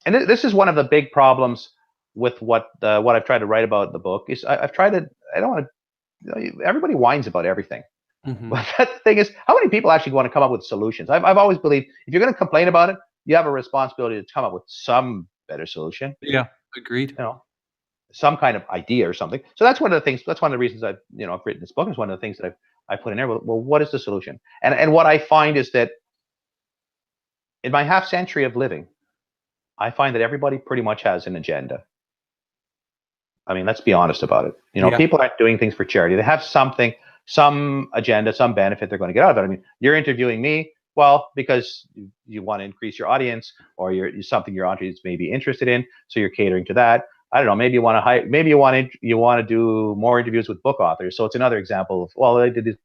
and this is one of the big problems with what I've tried to write about in the book is I've tried to. I don't want to. Everybody whines about everything. Hmm. But the thing is, how many people actually want to come up with solutions? I've always believed if you're going to complain about it, you have a responsibility to come up with some better solution. Yeah, agreed. You know, some kind of idea or something. So that's one of the things. That's one of the reasons I've written this book. Is one of the things that I put in there. Well, what is the solution? And what I find is that in my half century of living, I find that everybody pretty much has an agenda. I mean, let's be honest about it. Yeah, People aren't doing things for charity. They have something, some agenda, some benefit they're going to get out of it. I mean, you're interviewing me, well, because you want to increase your audience, or you're something your audience may be interested in, so you're catering to that. I don't know. Maybe you want to maybe you want to do more interviews with book authors. So it's another example of, well, I did this.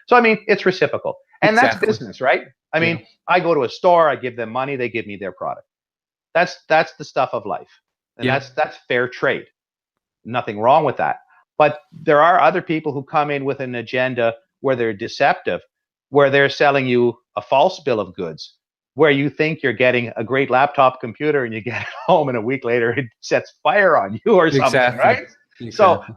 So I mean, it's reciprocal, and that's exactly. business, right? I Yeah, mean, I go to a store, I give them money, they give me their product. That's the stuff of life, and yeah, that's fair trade. Nothing wrong with that. But there are other people who come in with an agenda where they're deceptive, where they're selling you a false bill of goods, where you think you're getting a great laptop computer and you get it home and a week later it sets fire on you or something, exactly, right? So exactly.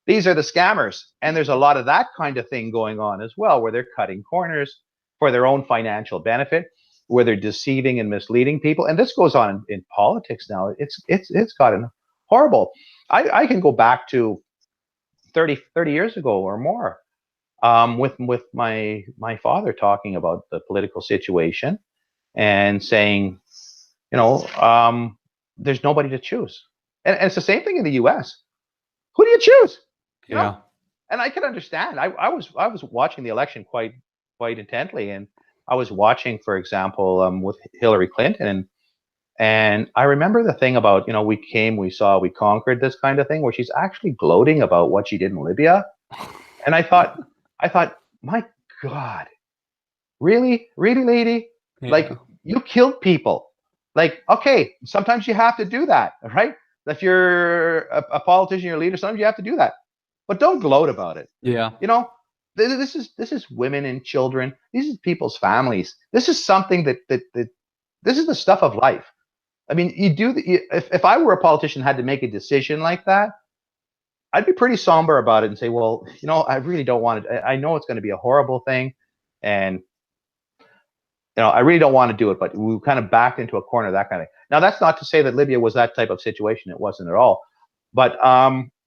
these are the scammers. And there's a lot of that kind of thing going on as well, where they're cutting corners for their own financial benefit, where they're deceiving and misleading people. And this goes on in politics now. It's gotten horrible. I can go back to 30 years ago or more, with my father talking about the political situation and saying, you know, there's nobody to choose. And it's the same thing in the U.S. Who do you choose? You know, Yeah. and I can understand. I was watching the election quite intently, and I was watching, for example, with Hillary Clinton, and I remember the thing about, we came, we saw, we conquered, this kind of thing, where she's actually gloating about what she did in Libya, and I thought, my God, really, really, lady, Yeah. like, you killed people. Like, okay, sometimes you have to do that, right? If you're a politician, you're a leader, sometimes you have to do that, but don't gloat about it. Yeah. You know, this is women and children. These are people's families. This is something that this is the stuff of life. I mean, if I were a politician and had to make a decision like that, I'd be pretty somber about it and say, well, I really don't want it. I know it's going to be a horrible thing, and I really don't want to do it. But we kind of backed into a corner, that kind of thing. Now, that's not to say that Libya was that type of situation. It wasn't at all. But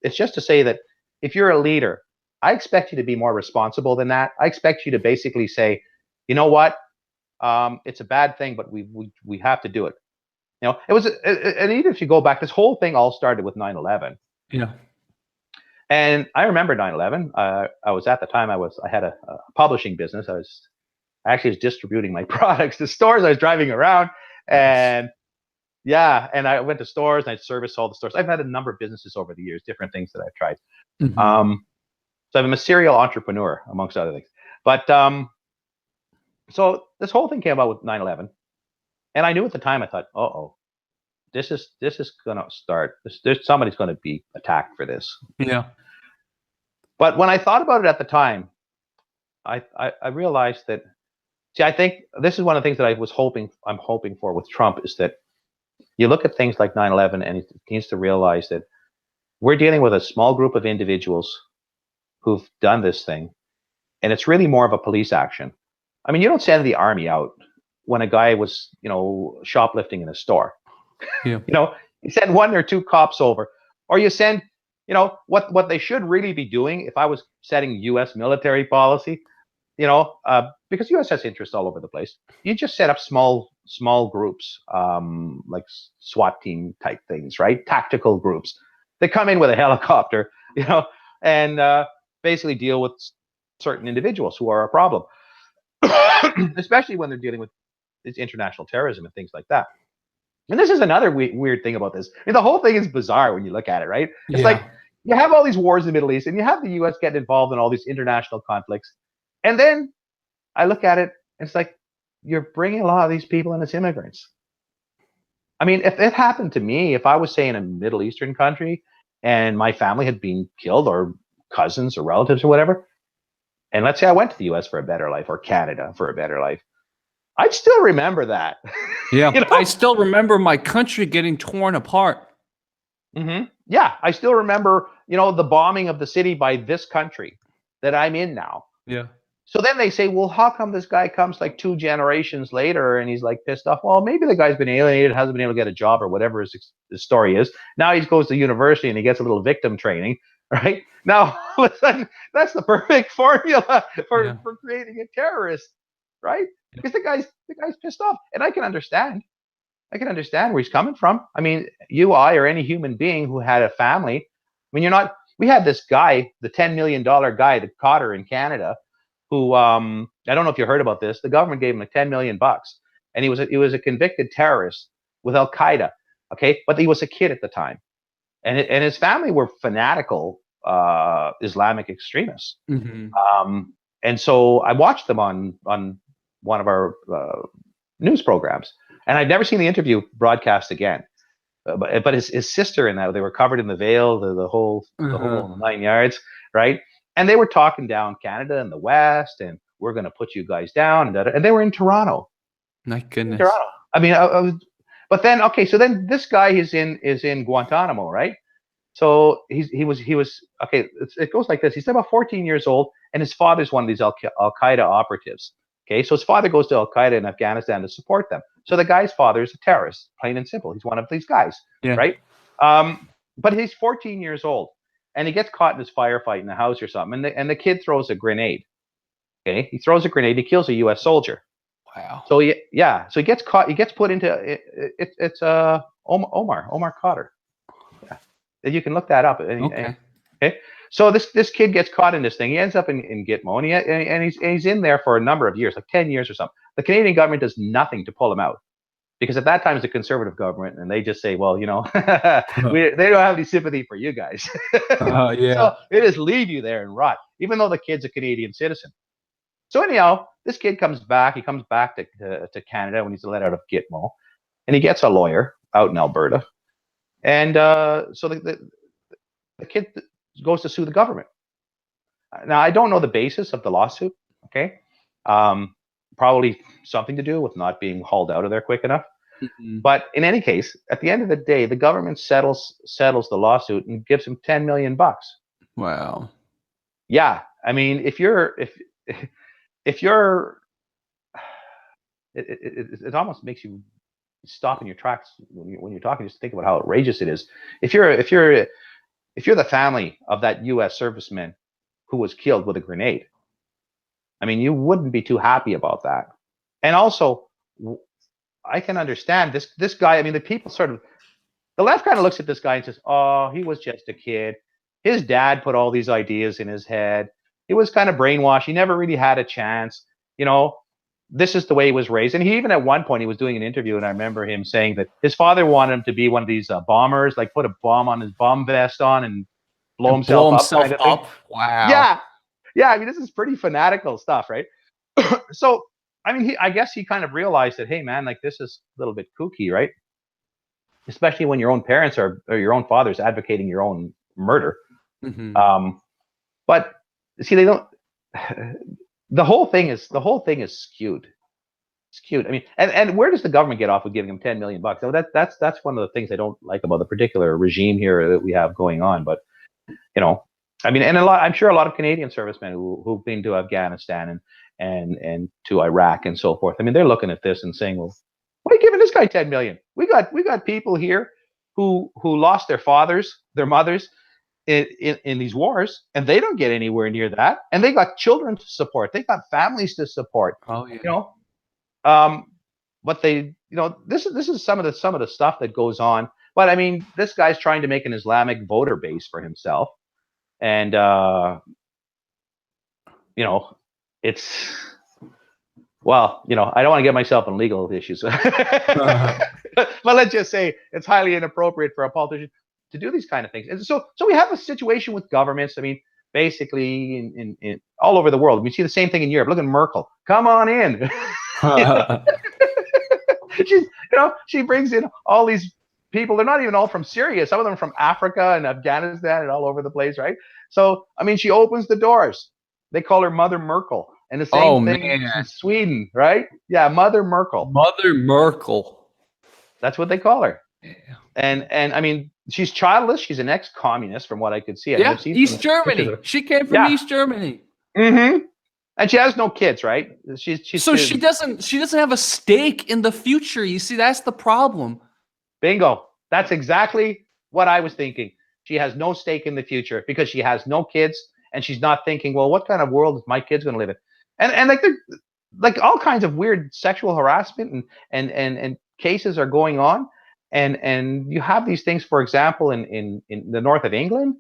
it's just to say that if you're a leader, I expect you to be more responsible than that. I expect you to basically say, you know what, it's a bad thing, but we have to do it. It was, and even if you go back, this whole thing all started with 9/11. Yeah. And I remember 9/11. I was at the time, I had a publishing business. I actually was distributing my products to stores. I was driving around, and yeah, and I went to stores and I serviced all the stores. I've had a number of businesses over the years, different things that I've tried. Hmm. So I'm a serial entrepreneur, amongst other things. But so this whole thing came about with 9/11, and I knew at the time. I thought, oh, this is gonna start. There's somebody's going to be attacked for this. Yeah. But when I thought about it at the time, I realized that. See, I think this is one of the things that I'm hoping for with Trump is that you look at things like 9/11, and he needs to realize that we're dealing with a small group of individuals who've done this thing, and it's really more of a police action. I mean, you don't send the army out when a guy was, shoplifting in a store. Yeah. You send one or two cops over, or you send, what they should really be doing. If I was setting U.S. military policy, because U.S. has interests all over the place, you just set up small groups, like SWAT team type things, right? Tactical groups. They come in with a helicopter, and basically deal with certain individuals who are a problem, especially when they're dealing with this international terrorism and things like that. And this is another weird thing about this. I mean, the whole thing is bizarre when you look at it, right? It's like Yeah. you have all these wars in the Middle East, and you have the U.S. getting involved in all these international conflicts, and then I look at it, and it's like you're bringing a lot of these people in as immigrants. I mean, if it happened to me, if I was, say, in a Middle Eastern country and my family had been killed, or cousins or relatives or whatever, and let's say I went to the U.S. for a better life, or Canada for a better life, I still remember that. Yeah, You know? I still remember my country getting torn apart. Yeah, I still remember, the bombing of the city by this country that I'm in now. Yeah. So then they say, well, how come this guy comes like 2 generations later and he's like pissed off? Well, maybe the guy's been alienated, hasn't been able to get a job or whatever his story is. Now he goes to university and he gets a little victim training, right? Now, all of a sudden, that's the perfect formula for creating a terrorist, right? Because the guy's pissed off. And I can understand. Where he's coming from. I mean, I, or any human being who had a family. I mean, we had this guy, the $10 million guy, the Cotter in Canada, who I don't know if you heard about this. The government gave him like $10 million, and he was a convicted terrorist with Al Qaeda. Okay, but he was a kid at the time, and his family were fanatical Islamic extremists. And so I watched them on one of our news programs, and I'd never seen the interview broadcast again. But his sister and that, they were covered in the veil, the whole 9 yards, right? And they were talking down Canada and the West, and we're going to put you guys down, and they were in Toronto. My goodness. Toronto. I mean, but then so then this guy is in Guantanamo, right? So he was okay. It goes like this. He's about 14 years old, and his father's one of these Al Qaeda operatives. Okay, so his father goes to Al Qaeda in Afghanistan to support them. So the guy's father is a terrorist, plain and simple. He's one of these guys, right? But he's 14 years old, and he gets caught in this firefight in the house or something, and the kid throws a grenade. Okay, he throws a grenade. He kills a U.S. soldier. Wow. So he gets caught. He gets put into it's Omar Cotter. Yeah, you can look that up. Okay. So this kid gets caught in this thing. He ends up in Gitmo, and he's in there for a number of years, like 10 years or something. The Canadian government does nothing to pull him out, because at that time it's a conservative government, and they just say, well, they don't have any sympathy for you guys. So they just leave you there and rot, even though the kid's a Canadian citizen. So anyhow, this kid comes back. He comes back to Canada when he's let out of Gitmo, and he gets a lawyer out in Alberta, and so the kid goes to sue the government. Now, I don't know the basis of the lawsuit. Okay, probably something to do with not being hauled out of there quick enough. But in any case, at the end of the day, the government settles the lawsuit and gives him $10 million. Wow. Yeah, I mean, if you're, it almost makes you stop in your tracks when you're talking. Just think about how outrageous it is. If you're the family of that U.S. serviceman who was killed with a grenade, I mean, you wouldn't be too happy about that. And also, I can understand this guy. I mean, the left kind of looks at this guy and says, "Oh, he was just a kid. His dad put all these ideas in his head. He was kind of brainwashed. He never really had a chance. This is the way he was raised." And he even at one point, he was doing an interview, and I remember him saying that his father wanted him to be one of these bombers, like put a bomb on his bomb vest on and blow himself up. Kind of thing. Wow. Yeah. I mean, this is pretty fanatical stuff, right? So, I mean, I guess he kind of realized that, hey, man, like this is a little bit kooky, right? Especially when your own parents or your own father's advocating your own murder. But see, they don't. The whole thing is skewed. I mean, and where does the government get off with giving him $10 million? So that's one of the things I don't like about the particular regime here that we have going on. But I mean, and I'm sure a lot of Canadian servicemen who've been to Afghanistan and to Iraq and so forth. I mean, they're looking at this and saying, well, why are you giving this guy $10 million? We got people here who lost their fathers, their mothers in these wars, and they don't get anywhere near that. And they got children to support. They got families to support. Oh yeah. But this is some of the stuff that goes on. But I mean, this guy's trying to make an Islamic voter base for himself. And it's, well, I don't want to get myself in legal issues, but let's just say it's highly inappropriate for a politician to do these kind of things. And so we have a situation with governments. I mean, basically in all over the world. We see the same thing in Europe. Look at Merkel. Come on in. She brings in all these people. They're not even all from Syria. Some of them are from Africa and Afghanistan and all over the place, right? So, I mean, she opens the doors. They call her Mother Merkel. And the same thing man. in Sweden, right? Yeah, Mother Merkel. Mother Merkel. That's what they call her. Yeah. And I mean, she's childless. She's an ex-communist, from what I could see. I mean, Yeah, I've seen East some pictures of Germany. her. She came from Yeah. East Germany. Mm-hmm. And she has no kids, right? She's So she doesn't have a stake in the future. You see, that's the problem. Bingo. That's exactly what I was thinking. She has no stake in the future because she has no kids, and she's not thinking, well, what kind of world is my kids going to live in? And like all kinds of weird sexual harassment and cases are going on, and you have these things, for example, in the north of England,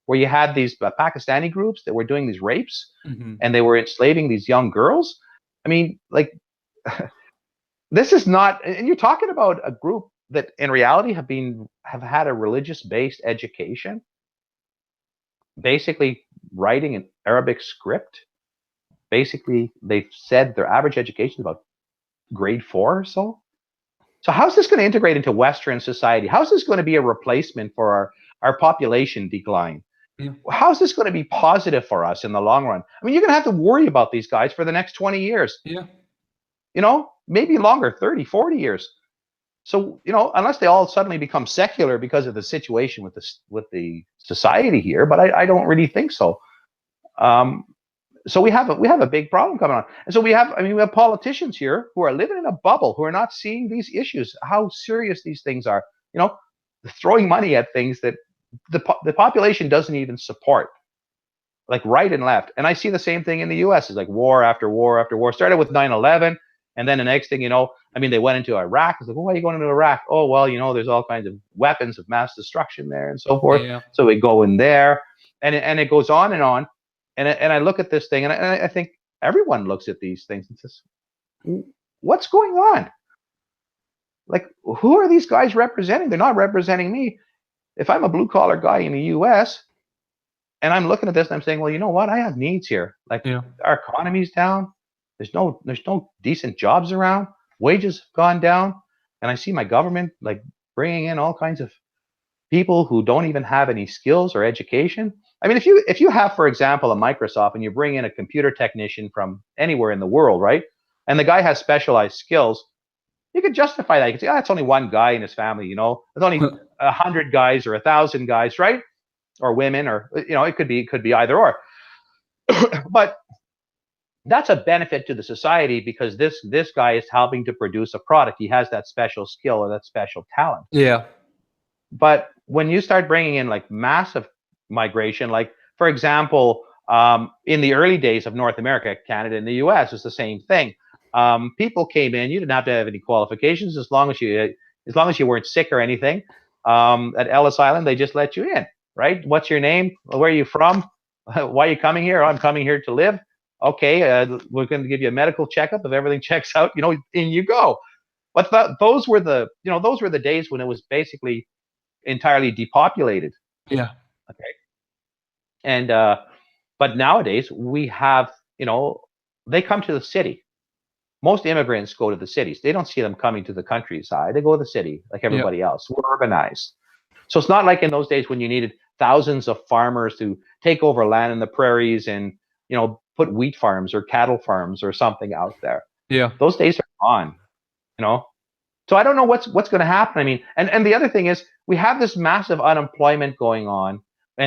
where you had these Pakistani groups that were doing these rapes, and they were enslaving these young girls. I mean, like, this is not, and you're talking about a group that in reality have had a religious based education, basically writing an Arabic script. Basically, they've said their average education is about grade 4 or so. So how's this going to integrate into Western society? How's this going to be a replacement for our population decline? Yeah. How's this going to be positive for us in the long run? I mean, you're going to have to worry about these guys for the next 20 years. Yeah. You know, maybe longer, 30, 40 years. So, you know, unless they all suddenly become secular because of the situation with the society here, but I don't really think so. So we have a big problem coming on, and so we have politicians here who are living in a bubble, who are not seeing these issues, how serious these things are. You know, throwing money at things that the population doesn't even support, like right and left. And I see the same thing in the U.S. It's like war after war after war. Started with 9/11. And then the next thing you know, I mean, they went into Iraq. It's like, well, why are you going into Iraq? Oh, well, you know, there's all kinds of weapons of mass destruction there and so forth. Yeah. So we go in there, and it goes on and on. And I look at this thing, and I think everyone looks at these things and says, what's going on? Like, who are these guys representing? They're not representing me. If I'm a blue-collar guy in the U.S., and I'm looking at this, and I'm saying, well, you know what? I have needs here. Like, our economy's down. There's no decent jobs around. Wages have gone down, and I see my government like bringing in all kinds of people who don't even have any skills or education. I mean, if you have, for example, a Microsoft, and you bring in a computer technician from anywhere in the world, right? And the guy has specialized skills, you could justify that. You could say, it's only one guy in his family, you know. There's only 100 guys or 1,000 guys, right? Or women, or you know, it could be either or. But that's a benefit to the society because this guy is helping to produce a product. He has that special skill or that special talent. Yeah. But when you start bringing in like massive migration, like for example, in the early days of North America, Canada and the U.S. is the same thing. People came in. You didn't have to have any qualifications as long as you weren't sick or anything. At Ellis Island, they just let you in, right? What's your name? Where are you from? Why are you coming here? I'm coming here to live. Okay, we're going to give you a medical checkup. If everything checks out, you know, in you go. But those were the days when it was basically entirely depopulated. Yeah. Okay. And but nowadays we have, you know, they come to the city. Most immigrants go to the cities. They don't see them coming to the countryside. They go to the city like everybody else. We're urbanized. So it's not like in those days when you needed thousands of farmers to take over land in the prairies and, you know, put wheat farms or cattle farms or something out there. Yeah. Those days are gone, you know. So I don't know what's going to happen. I mean, and the other thing is we have this massive unemployment going on